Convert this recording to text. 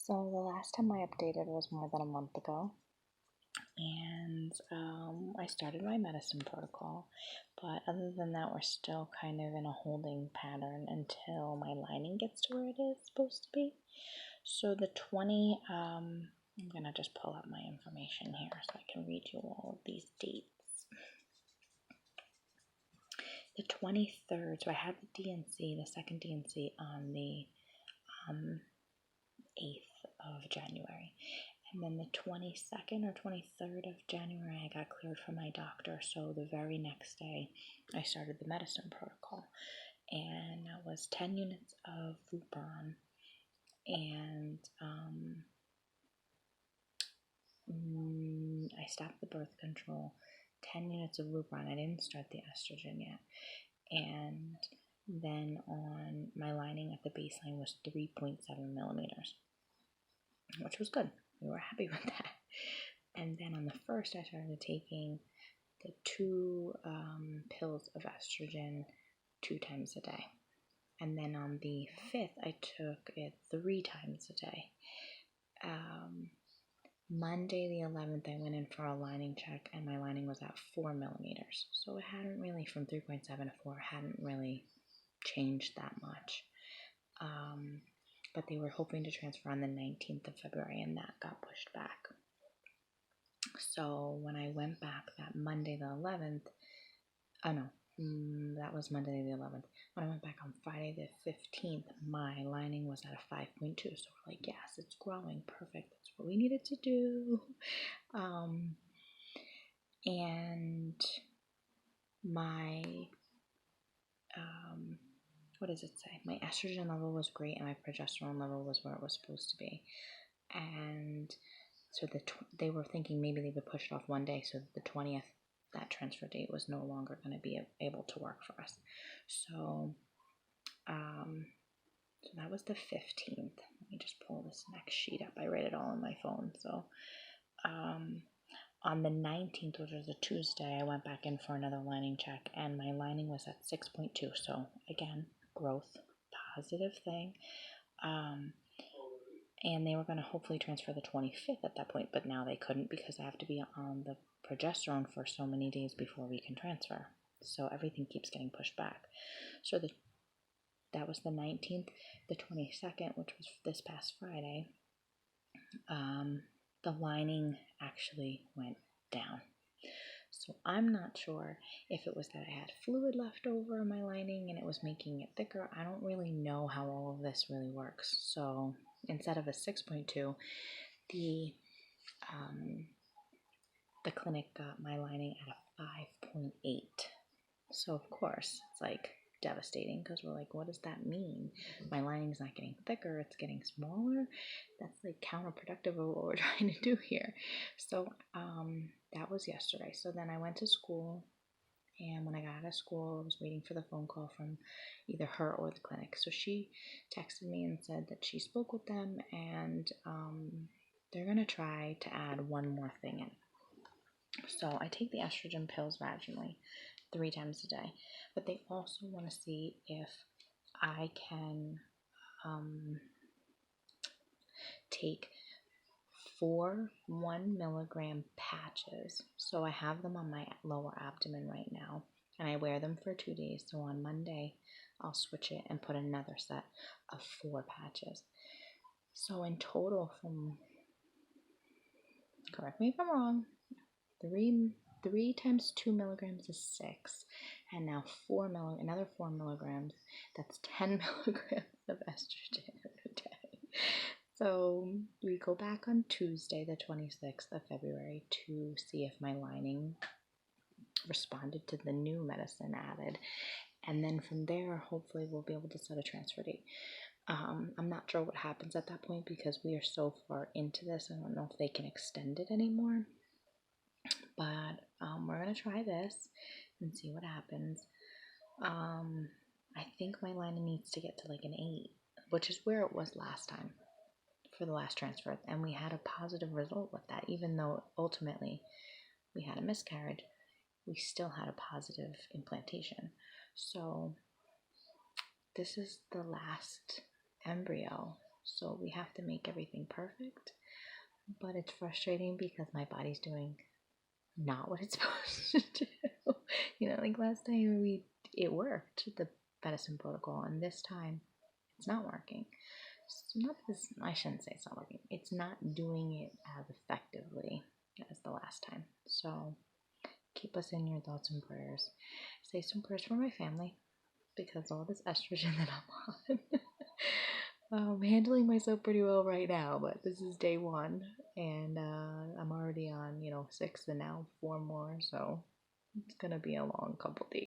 So the last time I updated was more than a month ago, and I started my medicine protocol, but other than that, we're still kind of in a holding pattern until my lining gets to where it is supposed to be. So the 20, I'm gonna just pull up my information here so I can read you all of these dates. The 23rd, so I had the DNC, the second DNC on the 8th of January. And then the 22nd or 23rd of January, I got cleared from my doctor. So the very next day, I started the medicine protocol. And that was 10 units of lupron. And I stopped the birth control. 10 units of lupron. I didn't start the estrogen yet. And then on my lining at the baseline was 3.7 millimeters, which was good. We were happy with that. And then on the 1st, I started taking the 2 pills of estrogen 2 times a day. And then on the 5th, I took it 3 times a day. Monday the 11th, I went in for a lining check, and my lining was at 4 millimeters. So it hadn't really, from 3.7 to 4, hadn't really changed that much. But they were hoping to transfer on the 19th of February, and that got pushed back. So when I went back that Monday the 11th, that was Monday the 11th. When I went back on Friday the 15th, my lining was at a 5.2. So we're like, yes, it's growing. Perfect. That's what we needed to do. And my, what does it say? My estrogen level was great, and my progesterone level was where it was supposed to be. And so they were thinking maybe they would push it off one day, so the 20th, that transfer date was no longer going to be able to work for us. So that was the 15th. Let me just pull this next sheet up. I write it all on my phone. So on the 19th, which was a Tuesday, I went back in for another lining check, and my lining was at 6.2. So again, growth, positive thing. And they were going to hopefully transfer the 25th at that point, but now they couldn't because I have to be on the progesterone for so many days before we can transfer. So everything keeps getting pushed back. So that was the 19th. The 22nd, which was this past Friday, the lining actually went down. So I'm not sure if it was that I had fluid left over in my lining and it was making it thicker. I don't really know how all of this really works. So instead of a 6.2, the clinic got my lining at a 5.8. So of course it's like devastating because we're like, what does that mean? My lining's not getting thicker, it's getting smaller. That's like counterproductive of what we're trying to do here. So that was yesterday. So then I went to school, and when I got out of school, I was waiting for the phone call from either her or the clinic. So she texted me and said that she spoke with them, and they're going to try to add one more thing in. So I take the estrogen pills vaginally 3 times a day, but they also want to see if I can take 4 1 milligram patches. So I have them on my lower abdomen right now, and I wear them for 2 days. So on Monday, I'll switch it and put another set of 4 patches. So in total, correct me if I'm wrong, 3 times 2 milligrams is 6, and now another 4 milligrams. That's 10 milligrams of estrogen a day. So we go back on Tuesday, the 26th of February, to see if my lining responded to the new medicine added. And then from there, hopefully we'll be able to set a transfer date. I'm not sure what happens at that point because we are so far into this. I don't know if they can extend it anymore. But we're going to try this and see what happens. I think my lining needs to get to like an 8, which is where it was last time for the last transfer. And we had a positive result with that. Even though ultimately we had a miscarriage, we still had a positive implantation. So this is the last embryo So we have to make everything perfect. But it's frustrating because my body's doing not what it's supposed to do. Like last time it worked, the medicine protocol, and this time it's not working. Not this, I shouldn't say it's not working. It's not doing it as effectively as the last time. So keep us in your thoughts and prayers. Say some prayers for my family because all this estrogen that I'm on. I'm handling myself pretty well right now, but this is day 1, and I'm already on 6 and now 4 more, so it's gonna be a long couple days.